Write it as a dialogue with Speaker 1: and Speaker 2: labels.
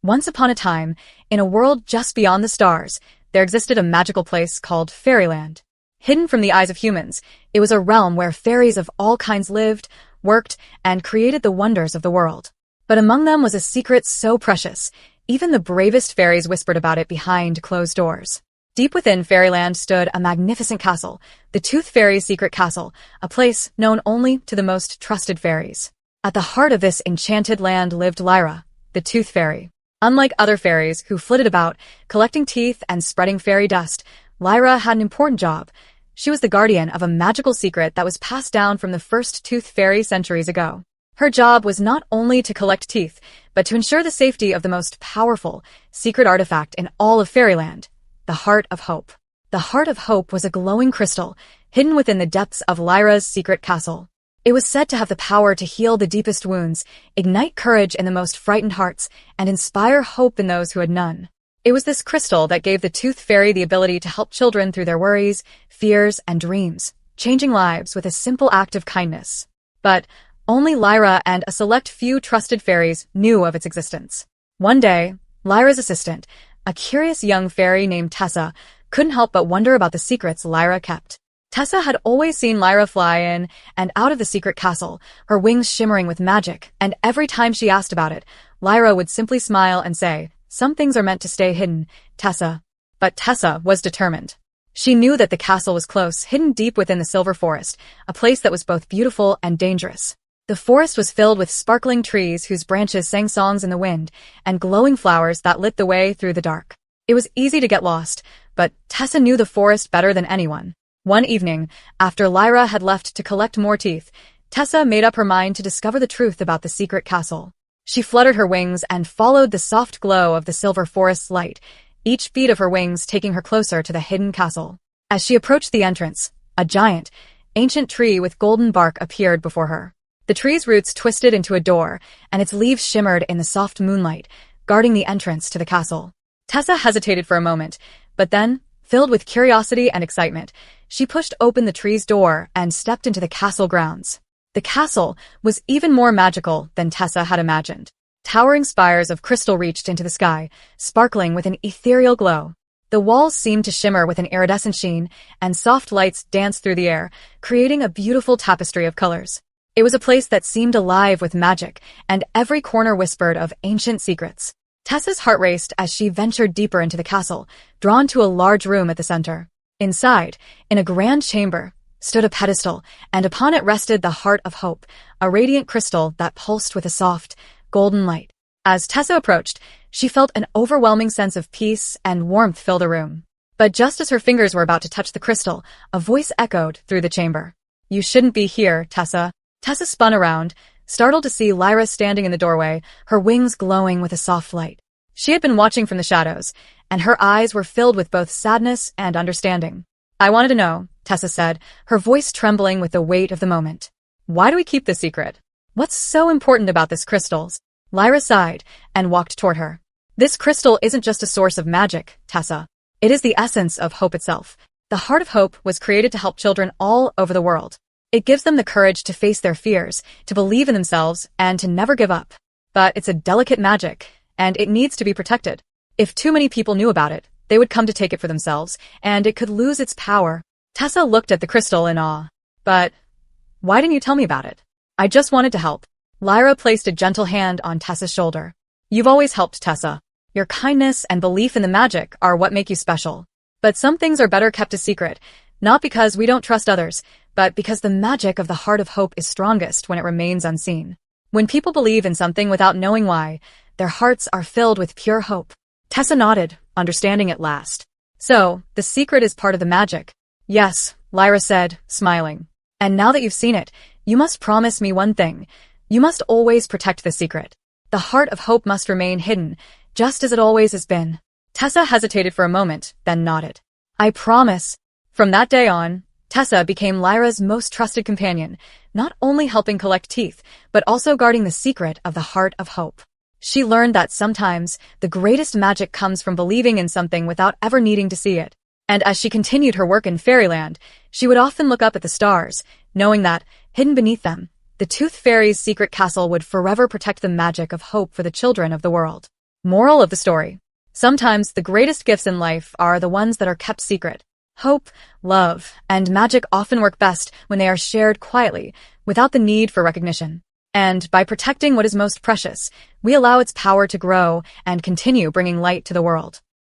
Speaker 1: Once upon a time, in a world just beyond the stars, there existed a magical place called Fairyland. Hidden from the eyes of humans, it was a realm where fairies of all kinds lived, worked, and created the wonders of the world. But among them was a secret so precious, even the bravest fairies whispered about it behind closed doors. Deep within Fairyland stood a magnificent castle, the Tooth Fairy's secret castle, a place known only to the most trusted fairies. At the heart of this enchanted land lived Lyra, the Tooth Fairy. Unlike other fairies who flitted about, collecting teeth and spreading fairy dust, Lyra had an important job. She was the guardian of a magical secret that was passed down from the first Tooth Fairy centuries ago. Her job was not only to collect teeth, but to ensure the safety of the most powerful, secret artifact in all of Fairyland, the Heart of Hope. The Heart of Hope was a glowing crystal, hidden within the depths of Lyra's secret castle. It was said to have the power to heal the deepest wounds, ignite courage in the most frightened hearts, and inspire hope in those who had none. It was this crystal that gave the Tooth Fairy the ability to help children through their worries, fears, and dreams, changing lives with a simple act of kindness. But only Lyra and a select few trusted fairies knew of its existence. One day, Lyra's assistant, a curious young fairy named Tessa, couldn't help but wonder about the secrets Lyra kept. Tessa had always seen Lyra fly in and out of the secret castle, her wings shimmering with magic, and every time she asked about it, Lyra would simply smile and say, "Some things are meant to stay hidden, Tessa." But Tessa was determined. She knew that the castle was close, hidden deep within the Silver Forest, a place that was both beautiful and dangerous. The forest was filled with sparkling trees whose branches sang songs in the wind, and glowing flowers that lit the way through the dark. It was easy to get lost, but Tessa knew the forest better than anyone. One evening, after Lyra had left to collect more teeth, Tessa made up her mind to discover the truth about the secret castle. She fluttered her wings and followed the soft glow of the Silver Forest's light, each beat of her wings taking her closer to the hidden castle. As she approached the entrance, a giant, ancient tree with golden bark appeared before her. The tree's roots twisted into a door, and its leaves shimmered in the soft moonlight, guarding the entrance to the castle. Tessa hesitated for a moment, but then, filled with curiosity and excitement, she pushed open the tree's door and stepped into the castle grounds. The castle was even more magical than Tessa had imagined. Towering spires of crystal reached into the sky, sparkling with an ethereal glow. The walls seemed to shimmer with an iridescent sheen, and soft lights danced through the air, creating a beautiful tapestry of colors. It was a place that seemed alive with magic, and every corner whispered of ancient secrets. Tessa's heart raced as she ventured deeper into the castle, drawn to a large room at the center. Inside, in a grand chamber, stood a pedestal, and upon it rested the Heart of Hope, a radiant crystal that pulsed with a soft, golden light. As Tessa approached, she felt an overwhelming sense of peace and warmth fill the room. But just as her fingers were about to touch the crystal, a voice echoed through the chamber. "You shouldn't be here, Tessa." Tessa spun around, startled to see Lyra standing in the doorway, her wings glowing with a soft light. She had been watching from the shadows, and her eyes were filled with both sadness and understanding. "I wanted to know," Tessa said, her voice trembling with the weight of the moment. "Why do we keep this secret? What's so important about this crystal?" Lyra sighed and walked toward her. "This crystal isn't just a source of magic, Tessa. It is the essence of hope itself. The Heart of Hope was created to help children all over the world. It gives them the courage to face their fears, to believe in themselves, and to never give up. But it's a delicate magic, and it needs to be protected. If too many people knew about it, they would come to take it for themselves, and it could lose its power." Tessa looked at the crystal in awe. "But why didn't you tell me about it?" "I just wanted to help." Lyra placed a gentle hand on Tessa's shoulder. "You've always helped, Tessa. Your kindness and belief in the magic are what make you special. But some things are better kept a secret, not because we don't trust others, but because the magic of the Heart of Hope is strongest when it remains unseen. When people believe in something without knowing why, their hearts are filled with pure hope." Tessa nodded, understanding at last. "So, the secret is part of the magic?" "Yes," Lyra said, smiling. "And now that you've seen it, you must promise me one thing. You must always protect the secret. The Heart of Hope must remain hidden, just as it always has been." Tessa hesitated for a moment, then nodded. "I promise." From that day on, Tessa became Lyra's most trusted companion, not only helping collect teeth, but also guarding the secret of the Heart of Hope. She learned that sometimes the greatest magic comes from believing in something without ever needing to see it. And as she continued her work in Fairyland, she would often look up at the stars, knowing that, hidden beneath them, the Tooth Fairy's secret castle would forever protect the magic of hope for the children of the world. Moral of the story. Sometimes the greatest gifts in life are the ones that are kept secret. Hope, love, and magic often work best when they are shared quietly, without the need for recognition. And by protecting what is most precious, we allow its power to grow and continue bringing light to the world.